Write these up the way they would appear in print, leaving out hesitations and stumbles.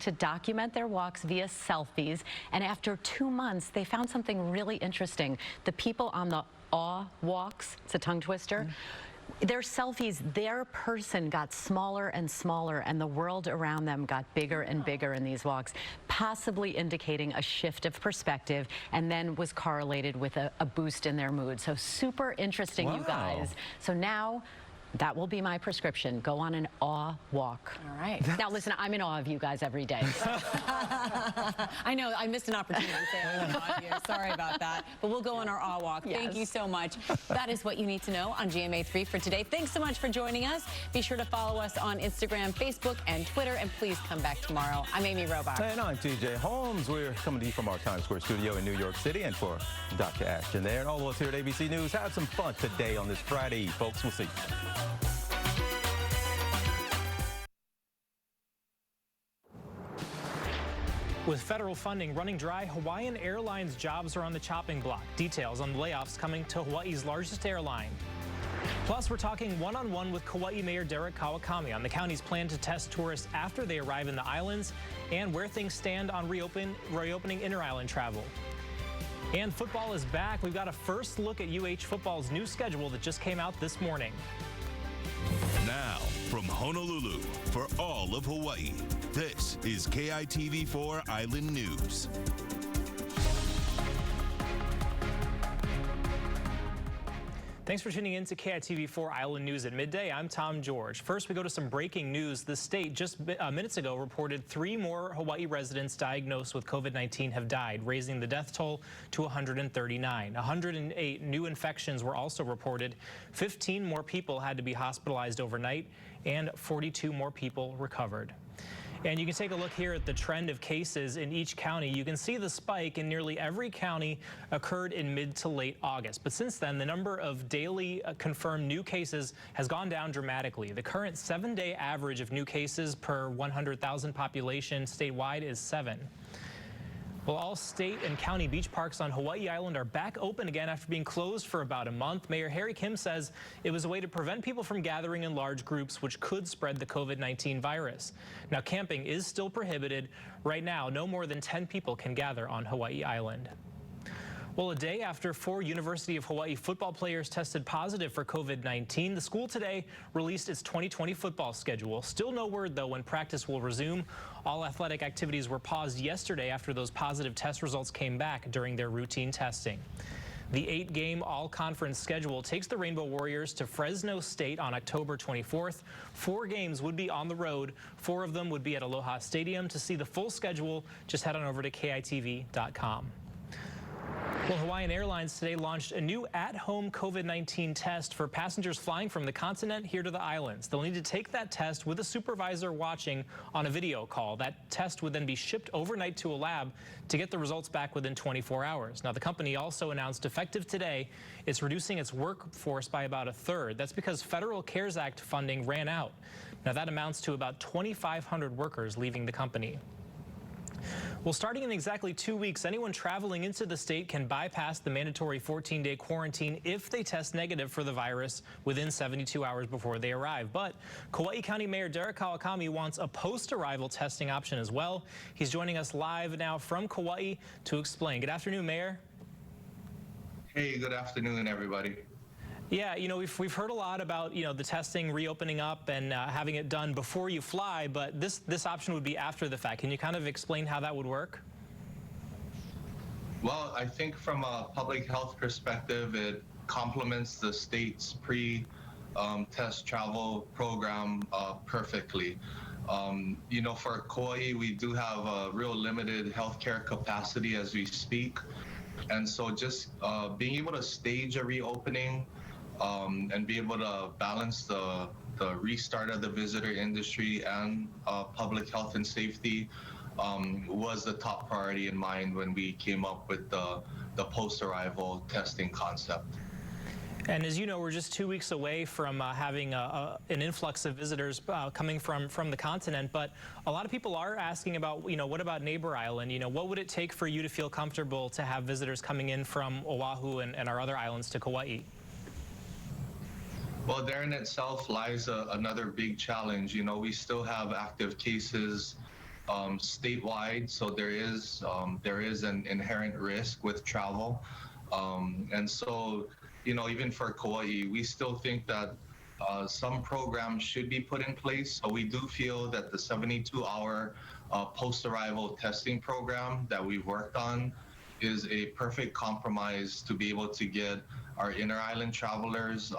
to document their walks via selfies. And after 2 months, they found something really interesting. The people on the awe walks, it's a tongue twister, their selfies, their person got smaller and smaller, and the world around them got bigger and bigger in these walks, possibly indicating a shift of perspective, and then was correlated with a boost in their mood. So super interesting, you guys. So now, that will be my prescription. Go on an awe walk. All right. Now, listen, I'm in awe of you guys every day. I know, I missed an opportunity to say I was in awe of you. Sorry about that. But we'll go on our awe walk. Yes. Thank you so much. That is what you need to know on GMA3 for today. Thanks so much for joining us. Be sure to follow us on Instagram, Facebook, and Twitter. And please come back tomorrow. I'm Amy Robach. And I'm TJ Holmes. We're coming to you from our Times Square studio in New York City. And for Dr. Ashton there and all of us here at ABC News, have some fun today on this Friday, folks. We'll see you. With federal funding running dry, Hawaiian Airlines jobs are on the chopping block. Details on the layoffs coming to Hawaii's largest airline. Plus, we're talking one-on-one with Kauai Mayor Derek Kawakami on the county's plan to test tourists after they arrive in the islands and where things stand on reopening inter-island travel. And football is back. We've got a first look at UH football's new schedule that just came out this morning. Now, from Honolulu for all of Hawaii, this is KITV4 Island News. Thanks for tuning in to KITV4 Island News at midday. I'm Tom George. First, we go to some breaking news. The state just minutes ago reported 3 more Hawaii residents diagnosed with COVID-19 have died, raising the death toll to 139. 108 new infections were also reported. 15 more people had to be hospitalized overnight, and 42 more people recovered. And you can take a look here at the trend of cases in each county. You can see the spike in nearly every county occurred in mid to late August. But since then, the number of daily confirmed new cases has gone down dramatically. The current 7-day average of new cases per 100,000 population statewide is 7. Well, all state and county beach parks on Hawaii Island are back open again after being closed for about a month. Mayor Harry Kim says it was a way to prevent people from gathering in large groups, which could spread the COVID-19 virus. Now, camping is still prohibited. Right now, no more than 10 people can gather on Hawaii Island. Well, a day after 4 University of Hawaii football players tested positive for COVID-19, the school today released its 2020 football schedule. Still no word, though, when practice will resume. All athletic activities were paused yesterday after those positive test results came back during their routine testing. The 8-game all-conference schedule takes the Rainbow Warriors to Fresno State on October 24th. 4 games would be on the road. 4 of them would be at Aloha Stadium. To see the full schedule, just head on over to KITV.com. Well, Hawaiian Airlines today launched a new at-home COVID-19 test for passengers flying from the continent here to the islands. They'll need to take that test with a supervisor watching on a video call. That test would then be shipped overnight to a lab to get the results back within 24 hours. Now, the company also announced effective today, it's reducing its workforce by about 1/3. That's because federal CARES Act funding ran out. Now, that amounts to about 2,500 workers leaving the company. Well, starting in exactly 2 weeks, anyone traveling into the state can bypass the mandatory 14-day quarantine if they test negative for the virus within 72 hours before they arrive. But Kauai County Mayor Derek Kawakami wants a post-arrival testing option as well. He's joining us live now from Kauai to explain. Good afternoon, Mayor. Hey, good afternoon, everybody. Yeah, you know, we've heard a lot about, you know, the testing reopening up and having it done before you fly, but this option would be after the fact. Can you kind of explain how that would work? Well, I think from a public health perspective, it complements the state's pre-test travel program perfectly. You know, for Kauai, we do have a real limited healthcare capacity as we speak. And so just being able to stage a reopening and be able to balance the restart of the visitor industry and public health and safety was the top priority in mind when we came up with the post-arrival testing concept. And as you know, we're just 2 weeks away from having an influx of visitors coming from the continent. But a lot of people are asking about, you know, what about Neighbor Island? You know, what would it take for you to feel comfortable to have visitors coming in from Oahu and our other islands to Kauai? Well, there in itself lies another big challenge. You know, we still have active cases statewide, so there is an inherent risk with travel, and so even for Kauai, we still think that some programs should be put in place. So we do feel that the 72-hour post-arrival testing program that we've worked on is a perfect compromise to be able to get our inter-island travelers,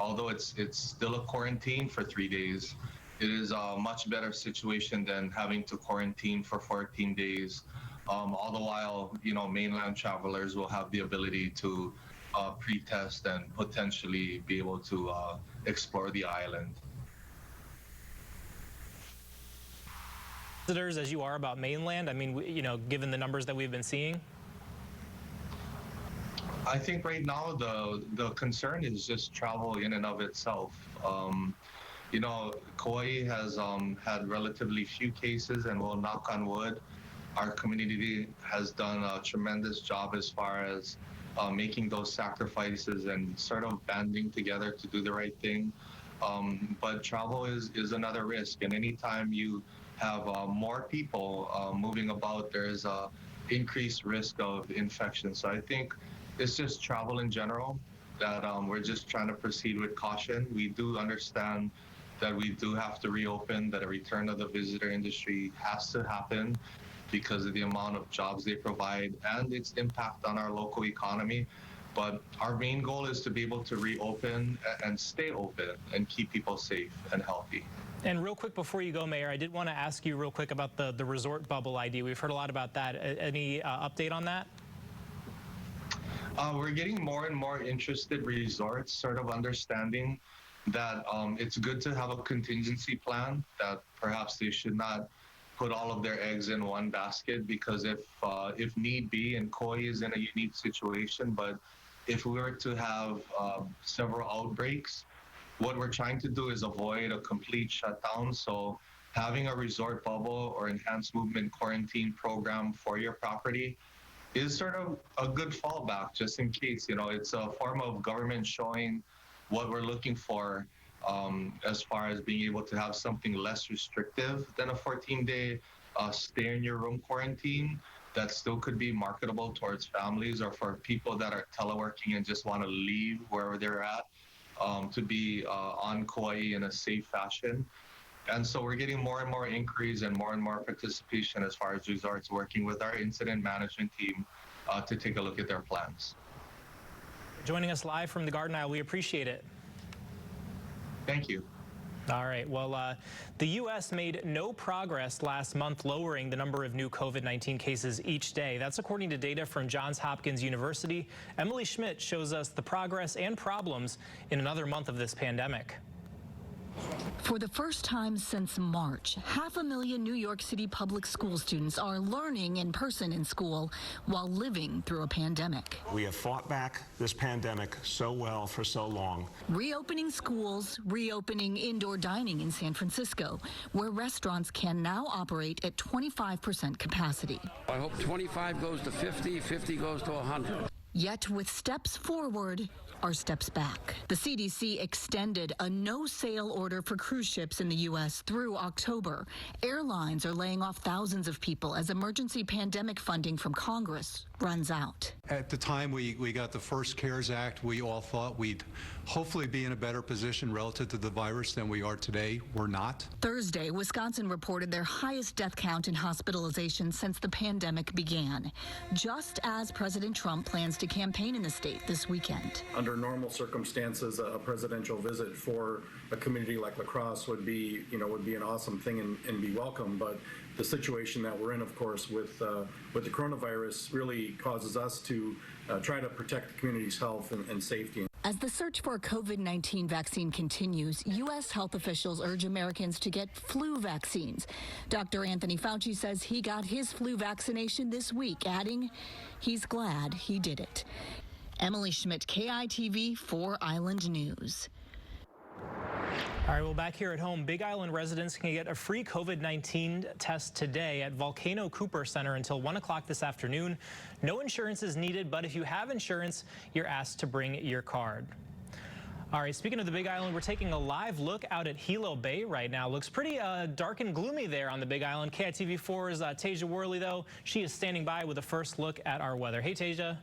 although it's still a quarantine for 3 days. It is a much better situation than having to quarantine for 14 days. All the while, mainland travelers will have the ability to pre-test and potentially be able to explore the island. Visitors as you are about mainland, I mean, given the numbers that we've been seeing? I think right now the concern is just travel in and of itself. Kauai has had relatively few cases, and we'll knock on wood, our community has done a tremendous job as far as making those sacrifices and sort of banding together to do the right thing. But travel is another risk, and anytime you have more people moving about, there's a increased risk of infection. So I think it's just travel in general that we're just trying to proceed with caution. We do understand that we do have to reopen, that a return of the visitor industry has to happen because of the amount of jobs they provide and its impact on our local economy. But our main goal is to be able to reopen and stay open and keep people safe and healthy. And real quick before you go, Mayor, I did want to ask you real quick about the resort bubble idea. We've heard a lot about that. Any update on that? We're getting more and more interested resorts sort of understanding that it's good to have a contingency plan, that perhaps they should not put all of their eggs in one basket, because if need be, and Kauai is in a unique situation, but if we were to have several outbreaks, what we're trying to do is avoid a complete shutdown. So having a resort bubble or enhanced movement quarantine program for your property is sort of a good fallback, just in case. It's a form of government showing what we're looking for as far as being able to have something less restrictive than a 14-day stay in your room quarantine that still could be marketable towards families or for people that are teleworking and just want to leave wherever they're at to be on Kauai in a safe fashion. And so we're getting more and more inquiries and more participation as far as resorts working with our incident management team to take a look at their plans. Joining us live from the Garden Isle, we appreciate it. Thank you. All right. Well, the U.S. made no progress last month lowering the number of new COVID-19 cases each day. That's according to data from Johns Hopkins University. Emily Schmidt shows us the progress and problems in another month of this pandemic. For the first time since March, 500,000 New York City public school students are learning in person in school while living through a pandemic. We have fought back this pandemic so well for so long. Reopening schools, reopening indoor dining in San Francisco, where restaurants can now operate at 25% capacity. I hope 25 goes to 50, 50 goes to 100. Yet with steps forward are steps back. The CDC extended a no-sail order for cruise ships in the U.S. through October. Airlines are laying off thousands of people as emergency pandemic funding from Congress runs out. At the time we got the first CARES Act, we all thought we'd hopefully be in a better position relative to the virus than we are today. We're not. Thursday, Wisconsin reported their highest death count in hospitalization since the pandemic began, just as President Trump plans to campaign in the state this weekend. Under normal circumstances, a presidential visit for a community like La Crosse would be an awesome thing and be welcome. But the situation that we're in, of course, with the coronavirus really causes us to try to protect the community's health and safety. As the search for a COVID-19 vaccine continues, U.S. health officials urge Americans to get flu vaccines. Dr. Anthony Fauci says he got his flu vaccination this week, adding he's glad he did it. Emily Schmidt, KITV 4 Island News. All right, well, back here at home, Big Island residents can get a free COVID-19 test today at Volcano Cooper Center until 1 o'clock this afternoon. No insurance is needed, but if you have insurance, you're asked to bring your card. All right, speaking of the Big Island, we're taking a live look out at Hilo Bay right now. Looks pretty dark and gloomy there on the Big Island. KITV4's Tasia Worley, though, she is standing by with a first look at our weather. Hey, Tasia.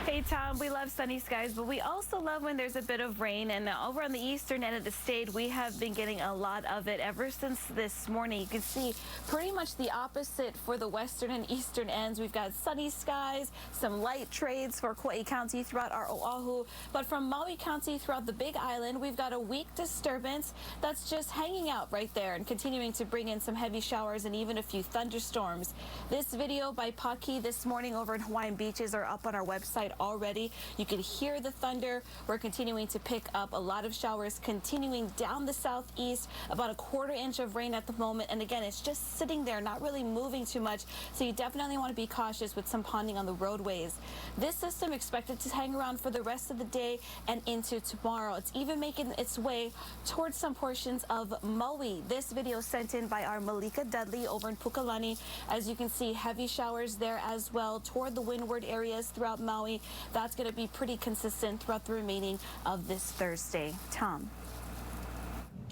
Hey, Tom, we love sunny skies, but we also love when there's a bit of rain. And over on the eastern end of the state, we have been getting a lot of it ever since this morning. You can see pretty much the opposite for the western and eastern ends. We've got sunny skies, some light trades for Kauai County throughout our Oahu. But from Maui County throughout the Big Island, we've got a weak disturbance that's just hanging out right there and continuing to bring in some heavy showers and even a few thunderstorms. This video by Paki this morning over in Hawaiian Beaches are up on our website already. You can hear the thunder. We're continuing to pick up a lot of showers continuing down the southeast, about a quarter inch of rain at the moment. And again, it's just sitting there, not really moving too much. So you definitely want to be cautious with some ponding on the roadways. This system expected to hang around for the rest of the day and into tomorrow. It's even making its way towards some portions of Maui. This video sent in by our Malika Dudley over in Pukalani. As you can see, heavy showers there as well toward the windward areas throughout Maui. That's going to be pretty consistent throughout the remaining of this Thursday. Tom.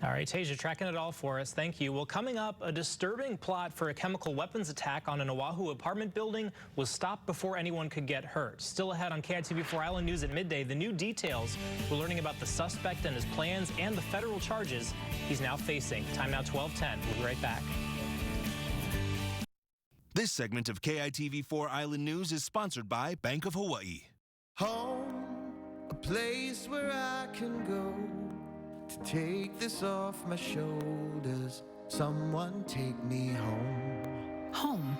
All right, Tasia, tracking it all for us. Thank you. Well, coming up, a disturbing plot for a chemical weapons attack on an Oahu apartment building was stopped before anyone could get hurt. Still ahead on KITV4 Island News at midday, the new details. We're learning about the suspect and his plans and the federal charges he's now facing. Time now 12:10. We'll be right back. This segment of KITV4 Island News is sponsored by Bank of Hawaii. Home, a place where I can go to take this off my shoulders. Someone take me home. Home.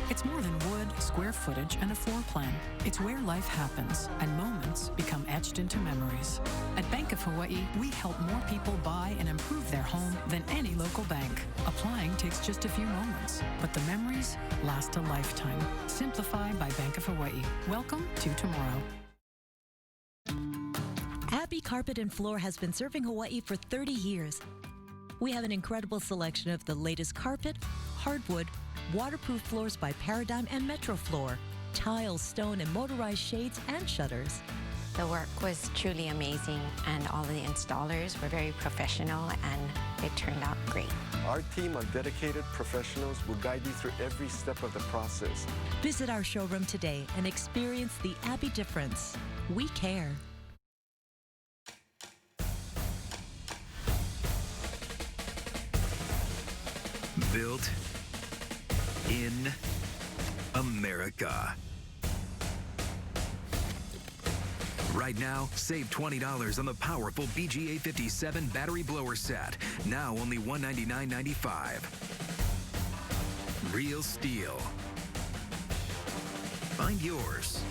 It's more than wood, square footage, and a floor plan. It's where life happens, and moments become etched into memories. At Bank of Hawaii, we help more people buy and improve their home than any local bank. Applying takes just a few moments, but the memories last a lifetime. Simplify by Bank of Hawaii. Welcome to tomorrow. Abbey Carpet and Floor has been serving Hawaii for 30 years. We have an incredible selection of the latest carpet, hardwood, waterproof floors by Paradigm and Metro Floor, tiles, stone, and motorized shades and shutters. The work was truly amazing, and all of the installers were very professional, and it turned out great. Our team of dedicated professionals will guide you through every step of the process. Visit our showroom today and experience the Abbey difference. We care. Built in America. Right now, save $20 on the powerful BGA 57 battery blower set. Now only $199.95. Real steel. Find yours.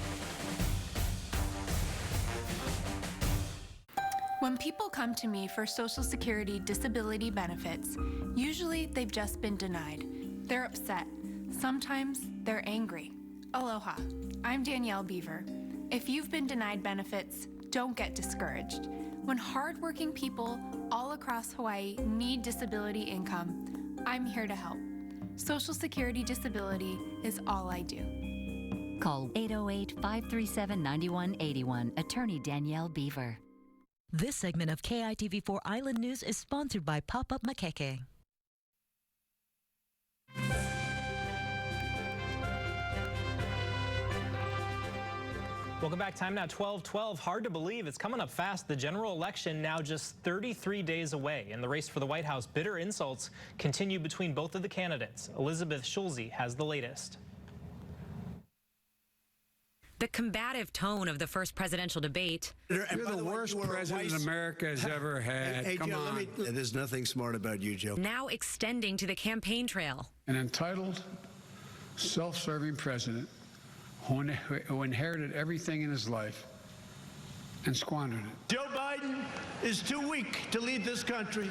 When people come to me for Social Security disability benefits, usually they've just been denied. They're upset. Sometimes they're angry. Aloha, I'm Danielle Beaver. If you've been denied benefits, don't get discouraged. When hardworking people all across Hawaii need disability income, I'm here to help. Social Security disability is all I do. Call 808-537-9181. Attorney Danielle Beaver. This segment of KITV4 Island News is sponsored by Pop-Up Makeke. Welcome back. Time now 12:12. Hard to believe it's coming up fast. The general election now just 33 days away. In the race for the White House, bitter insults continue between both of the candidates. Elizabeth Schulze has the latest. The combative tone of the first presidential debate. You're the worst president America has ever had. Hey, Come Joe, on. there's nothing smart about you, Joe. Now extending to the campaign trail. An entitled, self-serving president who inherited everything in his life and squandered it. Joe Biden is too weak to lead this country.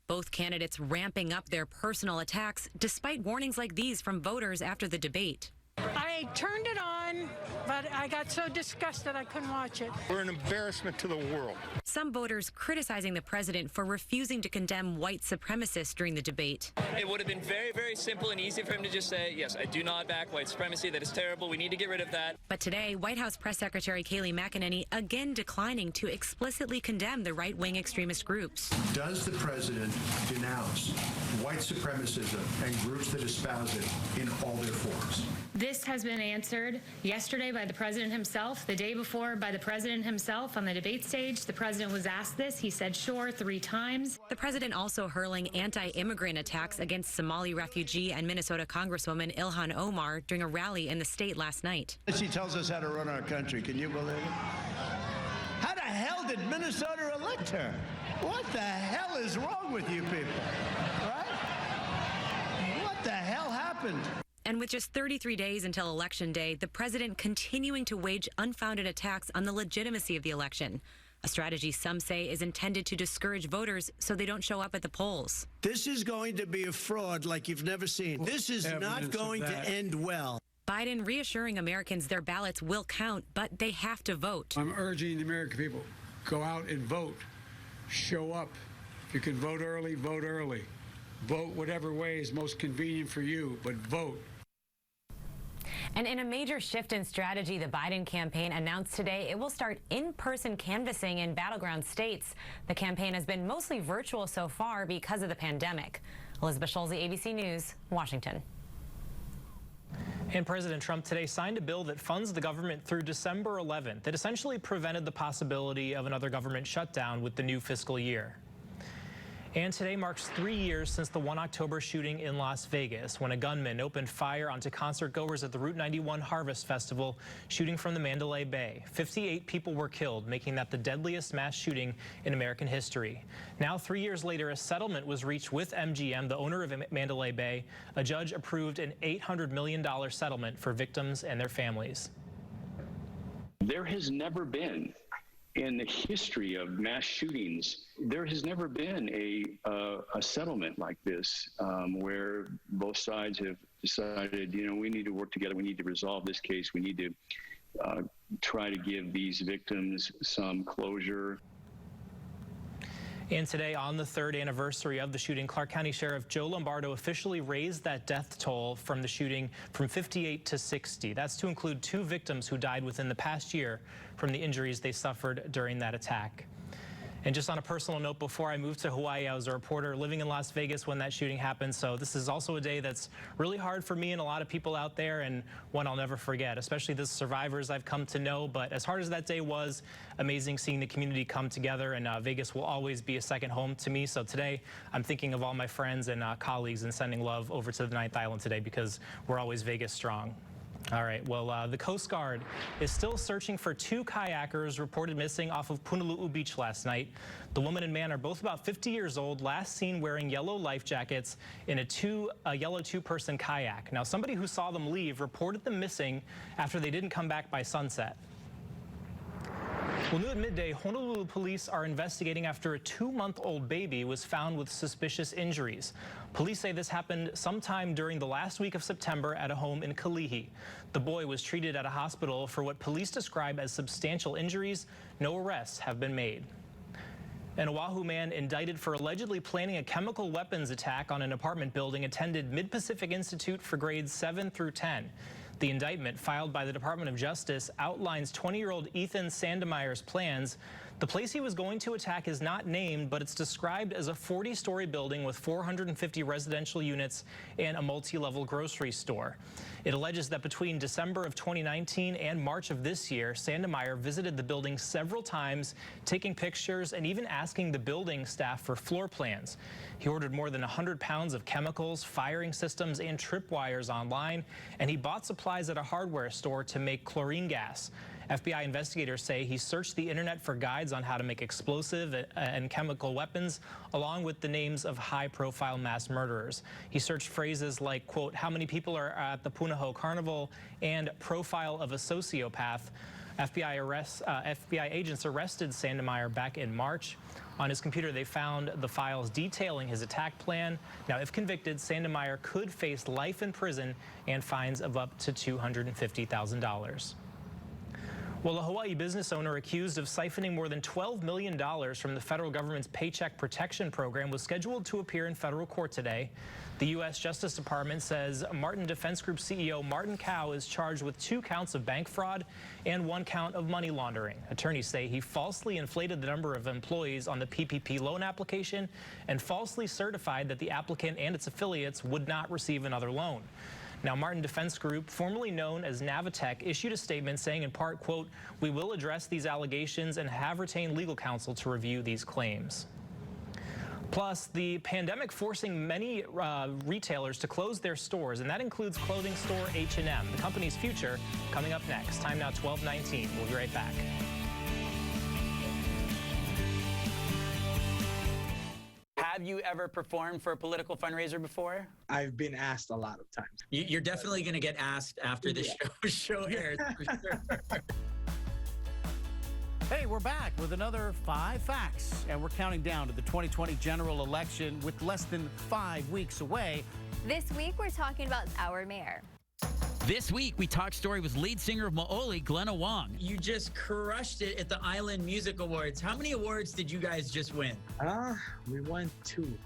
Both candidates ramping up their personal attacks despite warnings like these from voters after the debate. I turned it on but I got so disgusted I couldn't watch it. We're an embarrassment to the world. Some voters criticizing the president for refusing to condemn white supremacists during the debate. It would have been very, very simple and easy for him to just say, yes, I do not back white supremacy. That is terrible. We need to get rid of that. But today, White House Press Secretary Kayleigh McEnany again declining to explicitly condemn the right-wing extremist groups. Does the president denounce white supremacism and groups that espouse it in all their forms? This has been answered yesterday by the president himself, the day before by the president himself on the debate stage. The president was asked this. He said sure 3 times. The president also hurling anti-immigrant attacks against Somali refugee and Minnesota Congresswoman Ilhan Omar during a rally in the state last night. She tells us how to run our country. Can you believe it? How the hell did Minnesota elect her? What the hell is wrong with you people? Right? What the hell happened? And with just 33 days until Election Day, the president continuing to wage unfounded attacks on the legitimacy of the election, a strategy some say is intended to discourage voters so they don't show up at the polls. This is going to be a fraud like you've never seen. This is not going to end well. Biden reassuring Americans their ballots will count, but they have to vote. I'm urging the American people, go out and vote. Show up. If you can vote early, vote early. Vote whatever way is most convenient for you, but vote. And in a major shift in strategy, the Biden campaign announced today it will start in-person canvassing in battleground states. The campaign has been mostly virtual so far because of the pandemic. Elizabeth Schulze, ABC News, Washington. And President Trump today signed a bill that funds the government through December 11th. That essentially prevented the possibility of another government shutdown with the new fiscal year. And today marks 3 years since the 1 October shooting in Las Vegas, when a gunman opened fire onto concert-goers at the Route 91 Harvest Festival, shooting from the Mandalay Bay. 58 people were killed, making that the deadliest mass shooting in American history. Now, 3 years later, a settlement was reached with MGM, the owner of Mandalay Bay. A judge approved an $800 million settlement for victims and their families. There has never been, in the history of mass shootings, there has never been a settlement like this where both sides have decided, you know, we need to work together. We need to resolve this case. We need to try to give these victims some closure. And today, on the 3rd anniversary of the shooting, Clark County Sheriff Joe Lombardo officially raised that death toll from the shooting from 58 to 60. That's to include 2 victims who died within the past year from the injuries they suffered during that attack. And just on a personal note, before I moved to Hawaii, I was a reporter living in Las Vegas when that shooting happened. So this is also a day that's really hard for me and a lot of people out there, and one I'll never forget, especially the survivors I've come to know. But as hard as that day was, amazing seeing the community come together, and Vegas will always be a second home to me. So today, I'm thinking of all my friends and colleagues and sending love over to the 9th Island today, because we're always Vegas strong. All right, well, the Coast Guard is still searching for 2 kayakers reported missing off of Punalu'u Beach last night. The woman and man are both about 50 years old, last seen wearing yellow life jackets in a yellow 2-person kayak. Now, somebody who saw them leave reported them missing after they didn't come back by sunset. Well, new at midday, Honolulu police are investigating after a 2-month-old baby was found with suspicious injuries. Police say this happened sometime during the last week of September at a home in Kalihi. The boy was treated at a hospital for what police describe as substantial injuries. No arrests have been made. An Oahu man indicted for allegedly planning a chemical weapons attack on an apartment building attended Mid-Pacific Institute for grades 7 through 10. The indictment, filed by the Department of Justice, outlines 20-year-old Ethan Sandemeyer's plans. The place he was going to attack is not named, but it's described as a 40-story building with 450 residential units and a multi-level grocery store. It alleges that between December of 2019 and March of this year, Sandemeyer visited the building several times, taking pictures and even asking the building staff for floor plans. He ordered more than 100 pounds of chemicals, firing systems, and tripwires online, and he bought supplies at a hardware store to make chlorine gas. FBI investigators say he searched the internet for guides on how to make explosive and chemical weapons, along with the names of high-profile mass murderers. He searched phrases like, quote, how many people are at the Punahou Carnival, and profile of a sociopath. FBI agents arrested Sandemeyer back in March. On his computer, they found the files detailing his attack plan. Now, if convicted, Sandemeyer could face life in prison and fines of up to $250,000. Well, a Hawaii business owner accused of siphoning more than $12 million from the federal government's Paycheck Protection Program was scheduled to appear in federal court today. The U.S. Justice Department says Martin Defense Group CEO Martin Kao is charged with 2 counts of bank fraud and 1 count of money laundering. Attorneys say he falsely inflated the number of employees on the PPP loan application and falsely certified that the applicant and its affiliates would not receive another loan. Now, Martin Defense Group, formerly known as Navitech, issued a statement saying in part, quote, "We will address these allegations and have retained legal counsel to review these claims." Plus, the pandemic forcing many retailers to close their stores, and that includes clothing store H&M. The company's future coming up next. Time now 12:19. We'll be right back. Have you ever performed for a political fundraiser before? I've been asked a lot of times. You're definitely going to get asked after the show airs, for sure. Hey, we're back with another 5 facts, and we're counting down to the 2020 general election with less than 5 weeks away. This week, we're talking about our mayor. This week, we talk story with lead singer of Mo'oli, Glenna Wong. You just crushed it at the Island Music Awards. How many awards did you guys just win? We won 2.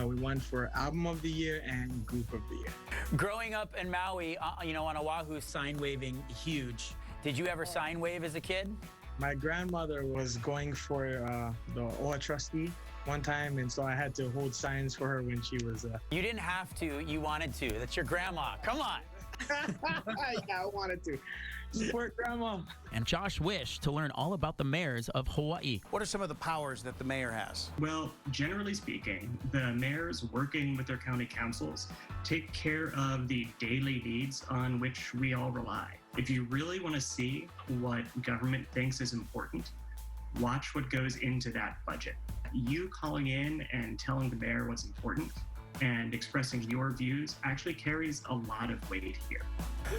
We won for Album of the Year and Group of the Year. Growing up in Maui, on Oahu, sign waving, huge. Did you ever sign wave as a kid? My grandmother was going for the OA trustee one time, and so I had to hold signs for her when she was... You didn't have to, you wanted to. That's your grandma. Come on. Yeah, I wanted to. Support grandma. And Josh wished to learn all about the mayors of Hawaii. What are some of the powers that the mayor has? Well, generally speaking, the mayors working with their county councils take care of the daily needs on which we all rely. If you really want to see what government thinks is important, watch what goes into that budget. You calling in and telling the mayor what's important and expressing your views actually carries a lot of weight here.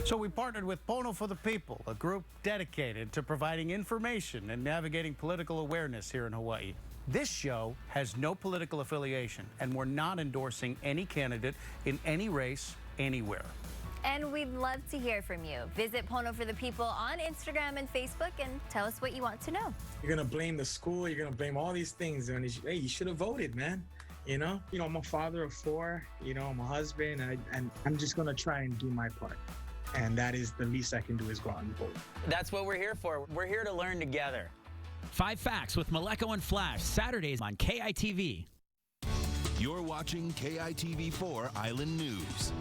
So we partnered with Pono for the People, a group dedicated to providing information and navigating political awareness here in Hawaii. This show has no political affiliation, and we're not endorsing any candidate in any race anywhere. And we'd love to hear from you. Visit Pono for the People on Instagram and Facebook and tell us what you want to know. You're going to blame the school, you're going to blame all these things, and hey, you should have voted, man. You know, I'm a father of 4, I'm a husband, and I'm just going to try and do my part. And that is the least I can do is go out and vote. That's what we're here for. We're here to learn together. 5 Facts with Maleko and Flash, Saturdays on KITV. You're watching KITV4 Island News.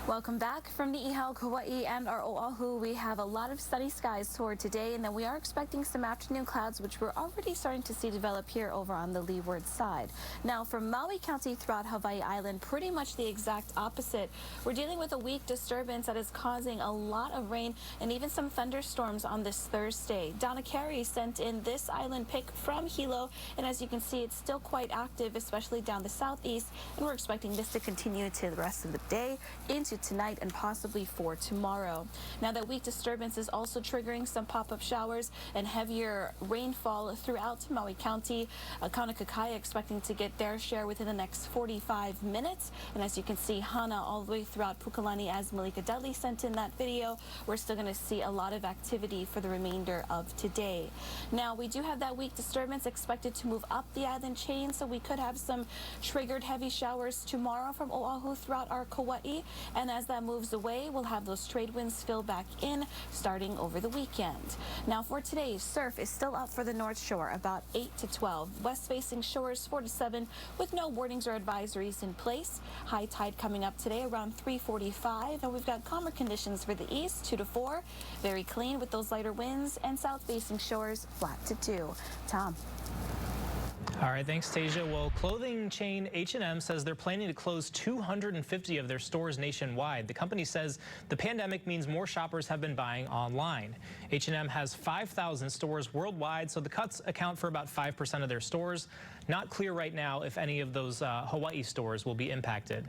Welcome back from Ni'ihau, Kauai, and our Oahu. We have a lot of sunny skies toward today, and then we are expecting some afternoon clouds, which we're already starting to see develop here over on the leeward side. Now, from Maui County throughout Hawaii Island, pretty much the exact opposite. We're dealing with a weak disturbance that is causing a lot of rain and even some thunderstorms on this Thursday. Donna Carey sent in this island pic from Hilo, and as you can see, it's still quite active, especially down the southeast, and we're expecting this to continue to the rest of the day into tonight and possibly for tomorrow. Now, that weak disturbance is also triggering some pop-up showers and heavier rainfall throughout Maui County. Kaunakakai expecting to get their share within the next 45 minutes. And as you can see, Hana all the way throughout Pukalani, as Malika Dudley sent in that video, we're still going to see a lot of activity for the remainder of today. Now, we do have that weak disturbance expected to move up the island chain, so we could have some triggered heavy showers tomorrow from Oahu throughout our Kauai. And as that moves away, we'll have those trade winds fill back in starting over the weekend. Now, for today, surf is still out for the North Shore about 8 to 12. West-facing shores 4 to 7 with no warnings or advisories in place. High tide coming up today around 3:45, and we've got calmer conditions for the east 2 to 4. Very clean with those lighter winds, and south-facing shores flat to 2. Tom. All right, thanks, Tasia. Well, clothing chain H&M says they're planning to close 250 of their stores nationwide. The company says the pandemic means more shoppers have been buying online. H&M has 5,000 stores worldwide, so the cuts account for about 5% of their stores. Not clear right now if any of those Hawaii stores will be impacted.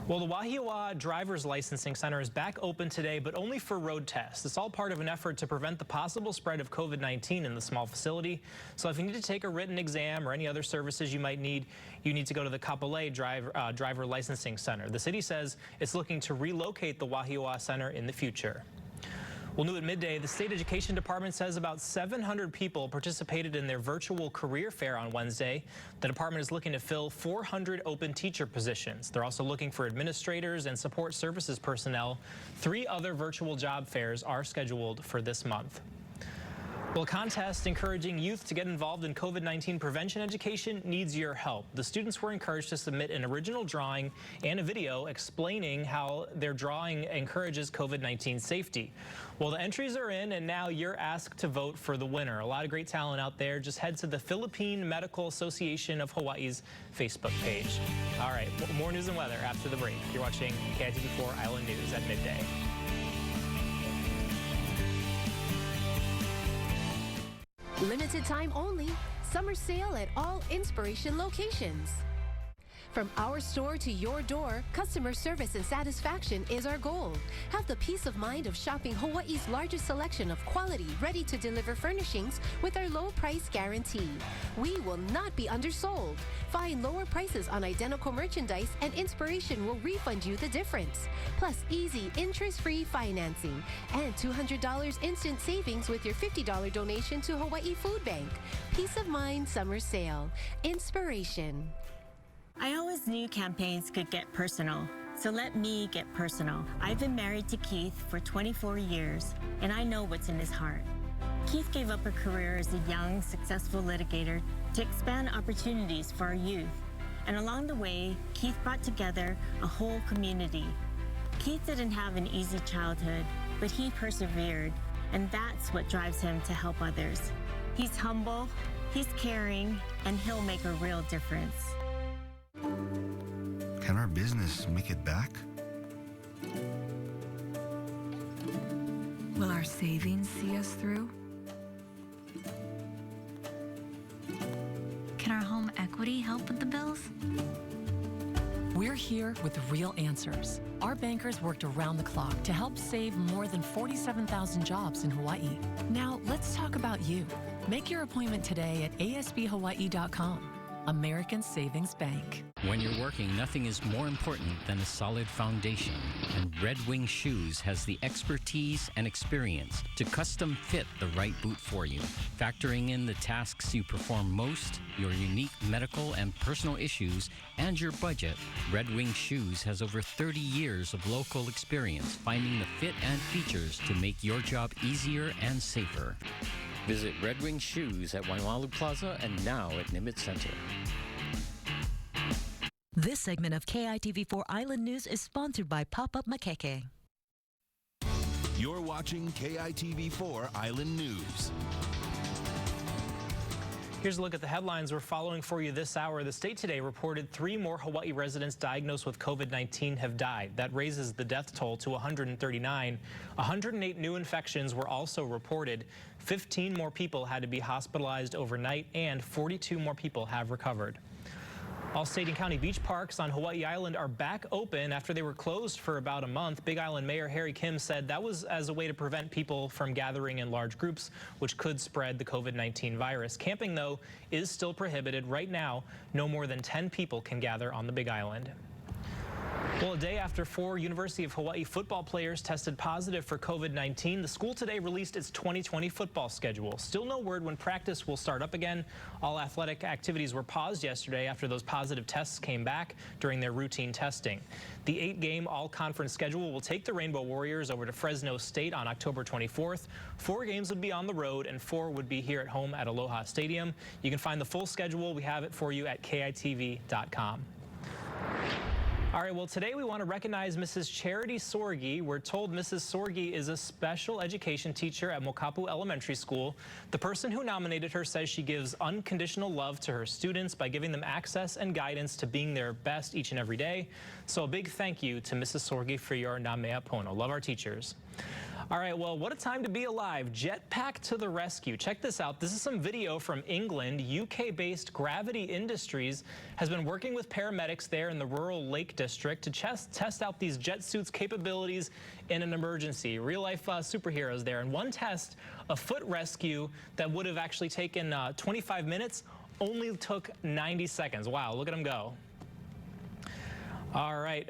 Well, Well, the Wahiawa Driver's Licensing Center is back open today, but only for road tests. It's all part of an effort to prevent the possible spread of COVID-19 in the small facility. So if you need to take a written exam or any other services you might need, you need to go to the Kapolei Driver Licensing Center. The city says it's looking to relocate the Wahiawa Center in the future. Well, new at midday, the state education department says about 700 people participated in their virtual career fair on Wednesday. The department is looking to fill 400 open teacher positions. They're also looking for administrators and support services personnel. 3 other virtual job fairs are scheduled for this month. Well, a contest encouraging youth to get involved in COVID-19 prevention education needs your help. The students were encouraged to submit an original drawing and a video explaining how their drawing encourages COVID-19 safety. Well, the entries are in, and now you're asked to vote for the winner. A lot of great talent out there. Just head to the Philippine Medical Association of Hawaii's Facebook page. All right, more news and weather after the break. You're watching KITV4 Island News at midday. Limited time only. Summer sale at all Inspiration locations. From our store to your door, customer service and satisfaction is our goal. Have the peace of mind of shopping Hawaii's largest selection of quality, ready-to-deliver furnishings with our low price guarantee. We will not be undersold. Find lower prices on identical merchandise and Inspiration will refund you the difference. Plus easy interest-free financing and $200 instant savings with your $50 donation to Hawaii Food Bank. Peace of mind summer sale. Inspiration. I always knew campaigns could get personal, so let me get personal. I've been married to Keith for 24 years, and I know what's in his heart. Keith gave up a career as a young, successful litigator to expand opportunities for our youth. And along the way, Keith brought together a whole community. Keith didn't have an easy childhood, but he persevered, and that's what drives him to help others. He's humble, he's caring, and he'll make a real difference. Can our business make it back? Will our savings see us through? Can our home equity help with the bills? We're here with real answers. Our bankers worked around the clock to help save more than 47,000 jobs in Hawaii. Now, let's talk about you. Make your appointment today at asbhawaii.com. American Savings Bank. When you're working, nothing is more important than a solid foundation. And Red Wing Shoes has the expertise and experience to custom fit the right boot for you. Factoring in the tasks you perform most, your unique medical and personal issues, and your budget, Red Wing Shoes has over 30 years of local experience finding the fit and features to make your job easier and safer. Visit Red Wing Shoes at Waimalu Plaza and now at Nimitz Center. This segment of KITV4 Island News is sponsored by Pop-Up Makeke. You're watching KITV4 Island News. Here's a look at the headlines we're following for you this hour. The state today reported 3 more Hawaii residents diagnosed with COVID-19 have died. That raises the death toll to 139. 108 new infections were also reported. 15 more people had to be hospitalized overnight, and 42 more people have recovered. All state and county beach parks on Hawaii Island are back open after they were closed for about a month. Big Island Mayor Harry Kim said that was as a way to prevent people from gathering in large groups, which could spread the COVID-19 virus. Camping, though, is still prohibited. Right now, no more than 10 people can gather on the Big Island. Well, a day after 4 University of Hawaii football players tested positive for COVID-19, the school today released its 2020 football schedule. Still no word when practice will start up again. All athletic activities were paused yesterday after those positive tests came back during their routine testing. The 8-game all-conference schedule will take the Rainbow Warriors over to Fresno State on October 24th. 4 games would be on the road and 4 would be here at home at Aloha Stadium. You can find the full schedule. We have it for you at KITV.com. All right, well, today we want to recognize Mrs. Charity Sorgi. We're told Mrs. Sorgi is a special education teacher at Mokapu Elementary School. The person who nominated her says she gives unconditional love to her students by giving them access and guidance to being their best each and every day. So a big thank you to Mrs. Sorgi for your na mea pono. Love our teachers. All right, well, what a time to be alive. Jetpack to the rescue. Check this out. This is some video from England. UK-based Gravity Industries has been working with paramedics there in the rural Lake District to test out these jet suits' capabilities in an emergency. Real-life superheroes there. And one test, a foot rescue that would have actually taken 25 minutes, only took 90 seconds. Wow, look at them go. All right.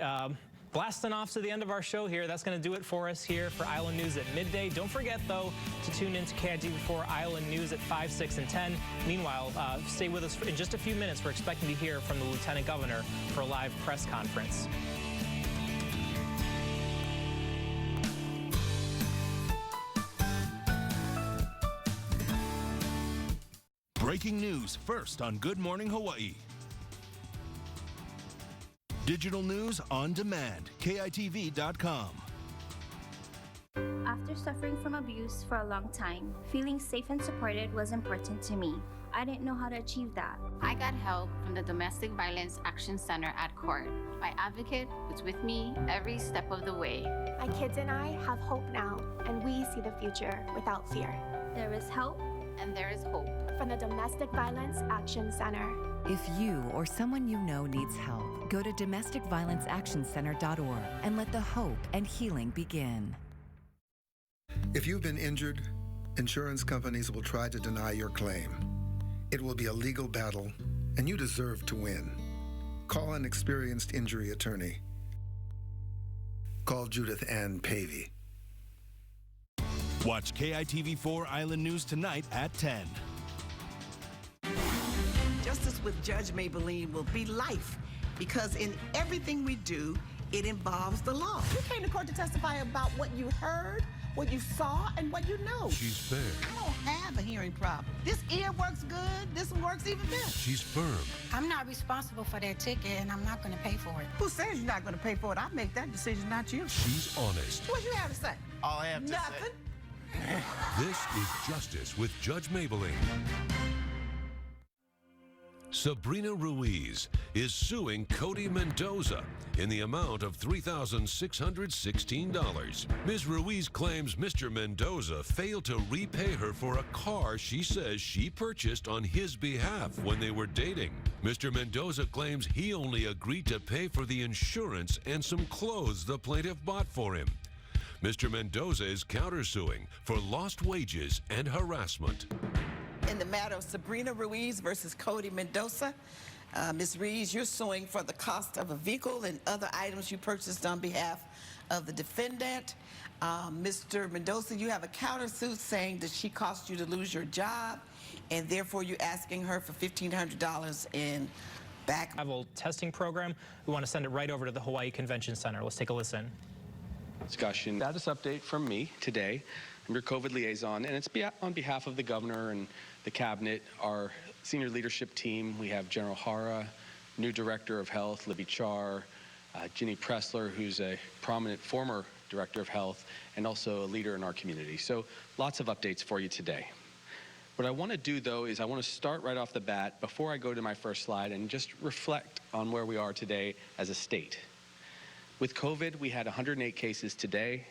Blasting off to the end of our show here. That's going to do it for us here for Island News at midday. Don't forget, though, to tune in to KITV4 Island News at 5, 6, and 10. Meanwhile, stay with us in just a few minutes. We're expecting to hear from the Lieutenant Governor for a live press conference. Breaking news first on Good Morning Hawaii. Digital news on demand, KITV.com. After suffering from abuse for a long time, feeling safe and supported was important to me. I didn't know how to achieve that. I got help from the Domestic Violence Action Center at court. My advocate was with me every step of the way. My kids and I have hope now, and we see the future without fear. There is help, and there is hope. From the Domestic Violence Action Center. If you or someone you know needs help, go to domesticviolenceactioncenter.org and let the hope and healing begin. If you've been injured, insurance companies will try to deny your claim. It will be a legal battle, and you deserve to win. Call an experienced injury attorney. Call Judith Ann Pavey. Watch KITV4 Island News tonight at 10. Justice with Judge Maybelline will be life, because in everything we do, it involves the law. You came to court to testify about what you heard, what you saw, and what you know. She's fair. I don't have a hearing problem. This ear works good. This one works even better. She's firm. I'm not responsible for that ticket, and I'm not going to pay for it. Who says you're not going to pay for it? I make that decision, not you. She's honest. What you have to say? All I have to Nothing. say. This is Justice with Judge Maybelline. Sabrina Ruiz is suing Cody Mendoza in the amount of $3,616. Ms. Ruiz claims Mr. Mendoza failed to repay her for a car she says she purchased on his behalf when they were dating. Mr. Mendoza claims he only agreed to pay for the insurance and some clothes the plaintiff bought for him. Mr. Mendoza is countersuing for lost wages and harassment. In the matter of Sabrina Ruiz versus Cody Mendoza, Ms. Ruiz, you're suing for the cost of a vehicle and other items you purchased on behalf of the defendant. Mr. Mendoza, you have a countersuit saying that she caused you to lose your job, and therefore you're asking her for $1,500 in back. Travel testing program. We want to send it right over to the Hawaii Convention Center. Let's take a listen. Discussion. Status update from me today. I'm your COVID liaison, and it's on behalf of the governor and the cabinet, our senior leadership team. We have General Hara, new director of health, Libby Char, Ginny Pressler, who's a prominent former director of health, and also a leader in our community. So lots of updates for you today. What I want to do, though, is I want to start right off the bat, before I go to my first slide, and just reflect on where we are today as a state. With COVID, we had 108 cases today.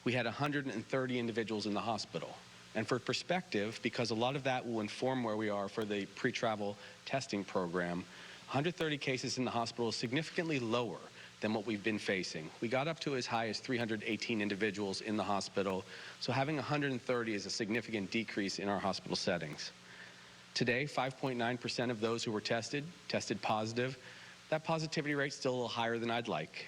We had 130 individuals in the hospital. And for perspective, because a lot of that will inform where we are for the pre-travel testing program, 130 cases in the hospital is significantly lower than what we've been facing. We got up to as high as 318 individuals in the hospital, so having 130 is a significant decrease in our hospital settings. Today, 5.9% of those who were tested positive. That positivity rate's still a little higher than I'd like.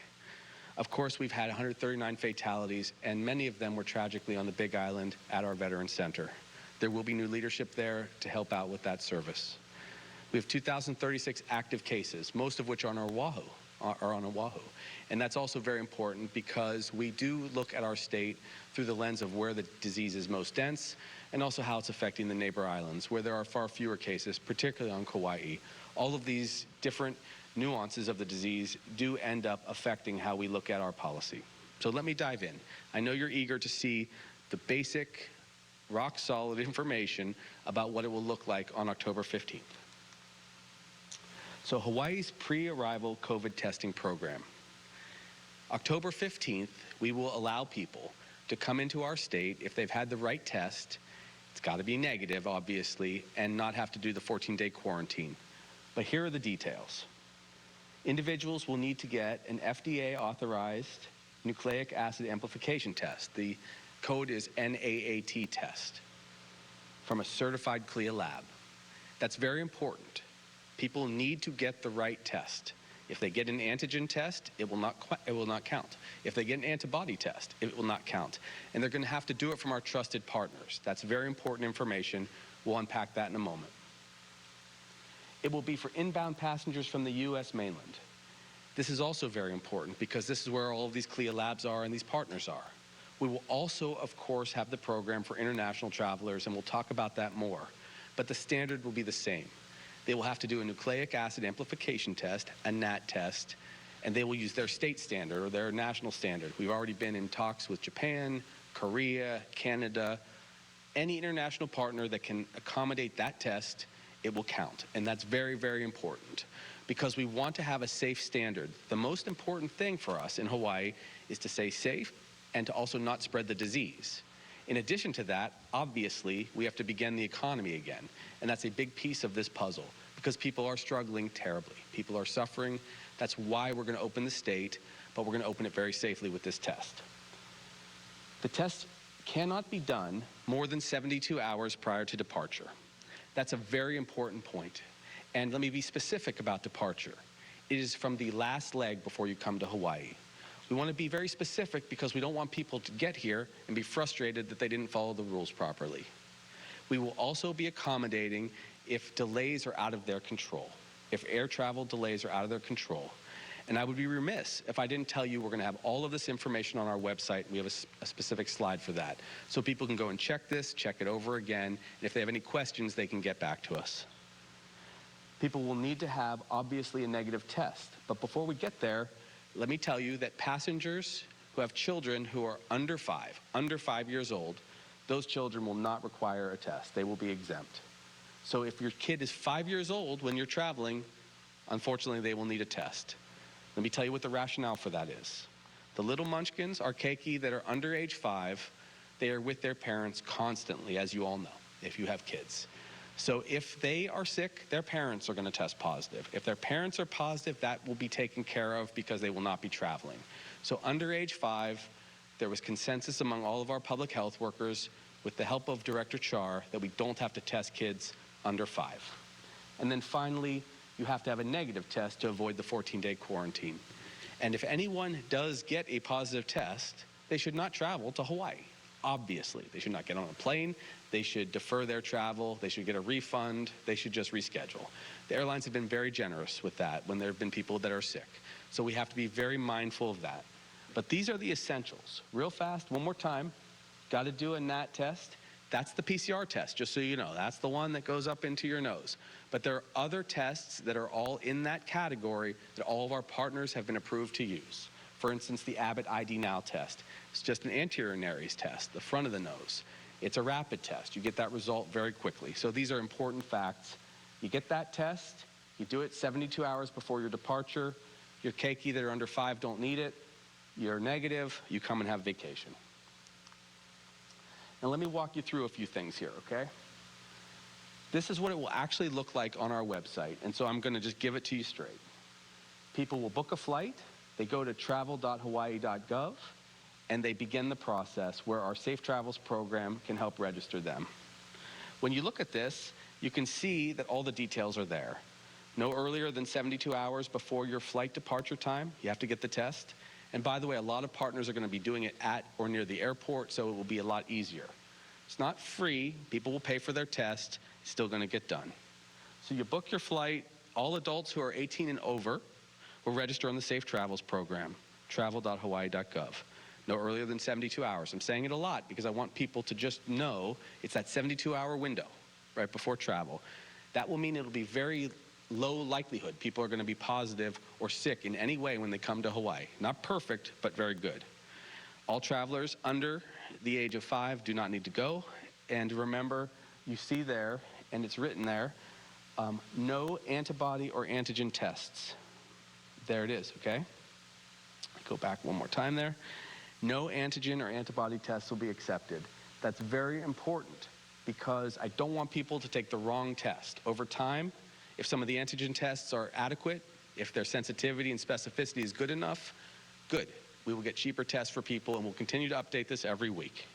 Of course, we've had 139 fatalities, and many of them were tragically on the Big Island at our Veterans Center. There will be new leadership there to help out with that service. We have 2,036 active cases, most of which are on Oahu. And that's also very important because we do look at our state through the lens of where the disease is most dense and also how it's affecting the neighbor islands, where there are far fewer cases, particularly on Kauai. All of these different nuances of the disease do end up affecting how we look at our policy. So let me dive in. I know you're eager to see the basic, rock-solid information about what it will look like on October 15th. So Hawaii's pre-arrival COVID testing program. October 15th, we will allow people to come into our state if they've had the right test. It's got to be negative, obviously, and not have to do the 14-day quarantine. But here are the details. Individuals will need to get an FDA-authorized nucleic acid amplification test. The code is NAAT test from a certified CLIA lab. That's very important. People need to get the right test. If they get an antigen test, it will not count. If they get an antibody test, it will not count. And they're going to have to do it from our trusted partners. That's very important information. We'll unpack that in a moment. It will be for inbound passengers from the U.S. mainland. This is also very important because this is where all of these CLIA labs are and these partners are. We will also, of course, have the program for international travelers, and we'll talk about that more. But the standard will be the same. They will have to do a nucleic acid amplification test, a NAT test, and they will use their state standard or their national standard. We've already been in talks with Japan, Korea, Canada. Any international partner that can accommodate that test, it will count. And that's very, very important because we want to have a safe standard. The most important thing for us in Hawaii is to stay safe and to also not spread the disease. In addition to that, obviously, we have to begin the economy again. And that's a big piece of this puzzle because people are struggling terribly. People are suffering. That's why we're going to open the state, but we're going to open it very safely with this test. The test cannot be done more than 72 hours prior to departure. That's a very important point. And let me be specific about departure. It is from the last leg before you come to Hawaii. We want to be very specific because we don't want people to get here and be frustrated that they didn't follow the rules properly. We will also be accommodating if delays are out of their control, if air travel delays are out of their control. And I would be remiss if I didn't tell you we're going to have all of this information on our website. We have a specific slide for that. So people can go and check this, check it over again, and if they have any questions, they can get back to us. People will need to have, obviously, a negative test. But before we get there, let me tell you that passengers who have children who are under 5 years old, those children will not require a test. They will be exempt. So if your kid is 5 years old when you're traveling, unfortunately, they will need a test. Let me tell you what the rationale for that is. The little munchkins, our keiki, that are under age 5, they are with their parents constantly, as you all know, if you have kids. So if they are sick, their parents are going to test positive. If their parents are positive, that will be taken care of because they will not be traveling. So under age 5, there was consensus among all of our public health workers with the help of Director Char that we don't have to test kids under 5. And then finally, you have to have a negative test to avoid the 14-day quarantine. And if anyone does get a positive test, they should not travel to Hawaii. Obviously, they should not get on a plane. They should defer their travel. They should get a refund. They should just reschedule. The airlines have been very generous with that when there have been people that are sick. So we have to be very mindful of that. But these are the essentials. Real fast, one more time. Got to do a NAT test. That's the PCR test, just so you know. That's the one that goes up into your nose. But there are other tests that are all in that category that all of our partners have been approved to use. For instance, the Abbott ID Now test. It's just an anterior nares test, the front of the nose. It's a rapid test. You get that result very quickly. So these are important facts. You get that test. You do it 72 hours before your departure. Your keiki that are under 5 don't need it. You're negative. You come and have vacation. Now let me walk you through a few things here, okay? This is what it will actually look like on our website, and so I'm going to just give it to you straight. People will book a flight. They go to travel.hawaii.gov, and they begin the process where our Safe Travels program can help register them. When you look at this, you can see that all the details are there. No earlier than 72 hours before your flight departure time, you have to get the test. And by the way, a lot of partners are going to be doing it at or near the airport, so it will be a lot easier. It's not free. People will pay for their test. It's still going to get done. So you book your flight. All adults who are 18 and over will register on the Safe Travels program, travel.hawaii.gov. No earlier than 72 hours. I'm saying it a lot because I want people to just know it's that 72-hour window right before travel. That will mean it'll be very low likelihood people are going to be positive or sick in any way when they come to Hawaii. Not perfect, but very good. All travelers under the age of 5 do not need to go. And remember, you see there, and it's written there, no antibody or antigen tests. There it is, okay? go back one more time there. No antigen or antibody tests will be accepted. That's very important because I don't want people to take the wrong test. Over time, if some of the antigen tests are adequate, if their sensitivity and specificity is good enough, good. We will get cheaper tests for people, and we'll continue to update this every week.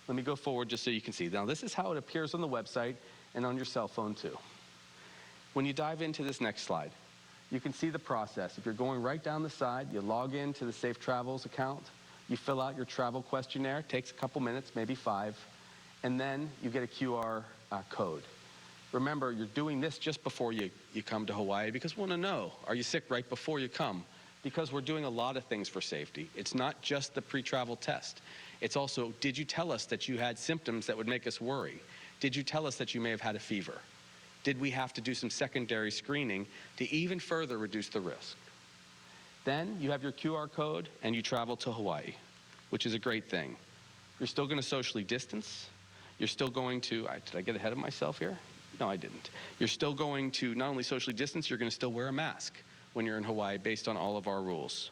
Let me go forward just so you can see. Now, this is how it appears on the website and on your cell phone, too. When you dive into this next slide, you can see the process. If you're going right down the side, you log into the Safe Travels account, you fill out your travel questionnaire, it takes a couple minutes, maybe 5, and then you get a QR code. Remember, you're doing this just before you come to Hawaii because we want to know, are you sick right before you come? Because we're doing a lot of things for safety. It's not just the pre-travel test. It's also, did you tell us that you had symptoms that would make us worry? Did you tell us that you may have had a fever? Did we have to do some secondary screening to even further reduce the risk? Then you have your QR code and you travel to Hawaii, which is a great thing. You're still going to socially distance. You're still going to, did I get ahead of myself here? No, I didn't. You're still going to not only socially distance, you're going to still wear a mask when you're in Hawaii based on all of our rules.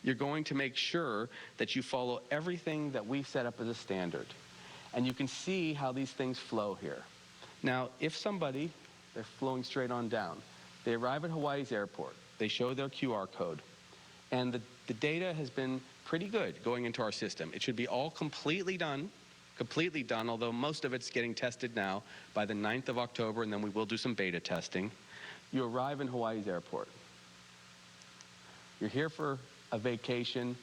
You're going to make sure that you follow everything that we set up as a standard. And you can see how these things flow here. Now, if somebody, they're flowing straight on down, they arrive at Hawaii's airport, they show their QR code, and the data has been pretty good going into our system. It should be all completely done, although most of it's getting tested now by the 9th of October, and then we will do some beta testing. You arrive in Hawaii's airport. You're here for a vacation.